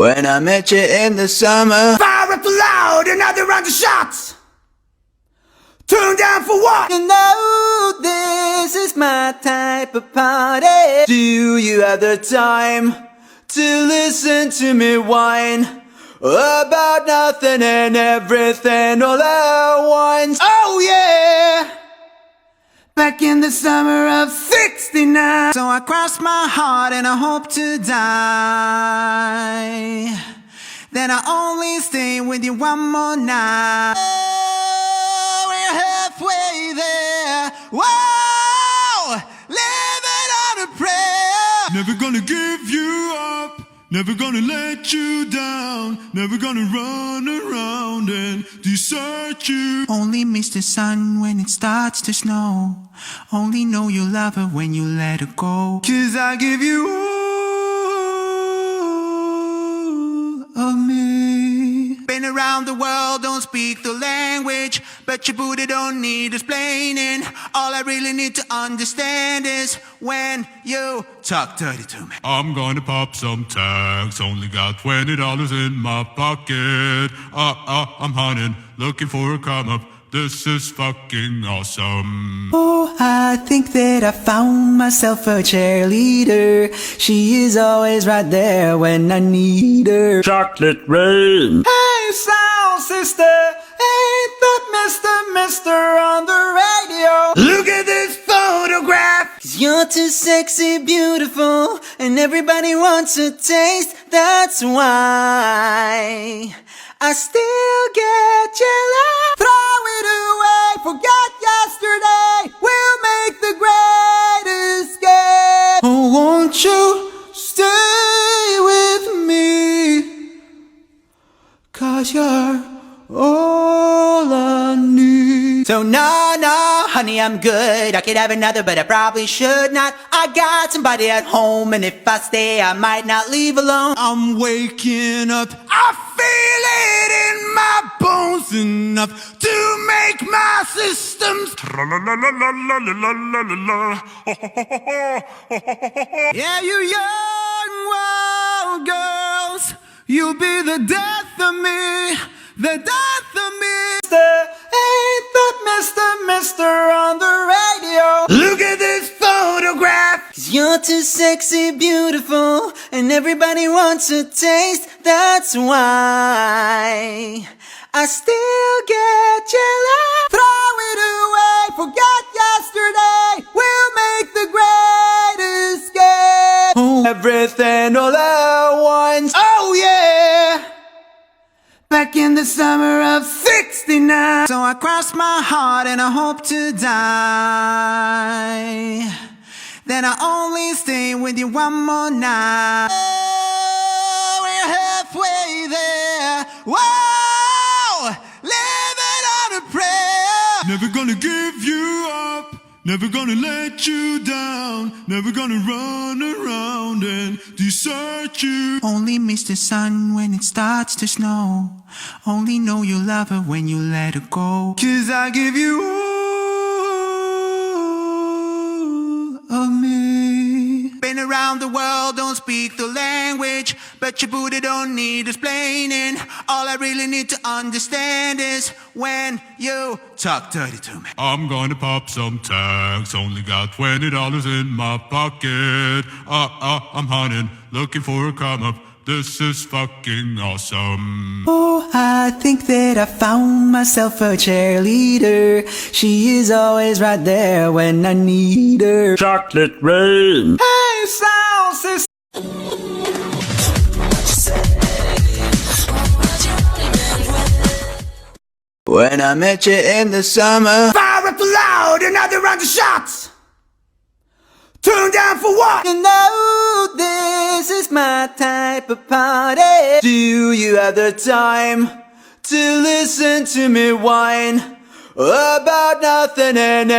When I met you in the summer, fire up loud, another round of shots. Turn down for what? you know this is my type of party. Do you have the time to listen to me whine about nothing and everything all at once? Oh yeah! Back in the summer of '69. So I crossed my heart and I hope to die. Then I only stay with you one more night. Oh, we're halfway there. Whoa! Living on a prayer. Never gonna give you up, never gonna let you down, never gonna run around and desert you. Only miss the sun when it starts to snow. Only know you love her when you let her go. 'Cause I give you all of me. Been around the world, don't speak the language, but your booty don't need explaining. All I really need to understand is when you talk dirty to me. I'm gonna pop some tags, only got $20 in my pocket. I'm hunting, looking for a come up. This is fucking awesome. Oh, I think that I found myself a cheerleader. She is always right there when I need her. Chocolate rain. Hey, sound sister, ain't that Mr. on the radio? Look at this photograph. 'Cause you're too sexy, beautiful, and everybody wants a taste. That's why I still get jealous. Throw it away, forget yesterday. We'll make the great escape. Oh, won't you stay with me? 'Cause you're all I need. So no, honey, I'm good. I could have another, but I probably should not. I got somebody at home, and if I stay, I might not leave alone. I'm waking up, I feel it in my bones enough to make my systems. yeah, you young wild girls, you'll be the death of me, the death of me. Ain't that Mr. on the radio? Look at this photograph. 'Cause you're too sexy, beautiful, and everybody wants a taste. That's why I still get jealous. Throw it away, forget yesterday. We'll make the great escape. Oh, everything all at once. Oh yeah! Back in the summer of '69. So I crossed my heart and I hope to die. Then I only stay with you one more night. Oh, we're halfway there. Whoa! Living on a prayer. Never gonna give you up, never gonna let you down, never gonna run around and desert you. Only miss the sun when it starts to snow. Only know you love her when you let her go. 'Cause I give you all of me. Been around the world, don't speak the language, but your booty don't need explaining. All I really need to understand is when you talk dirty to me. I'm gonna pop some tags, only got $20 in my pocket. I'm hunting, looking for a come up. This is fucking awesome. Oh, I think that I found myself a cheerleader. She is always right there when I need her. Chocolate rain. Hey, sound sister. When I met you in the summer, Fire up loud, another round of shots. Turn down for what? you know this is my type of party. Do you have the time to listen to me whine about nothing and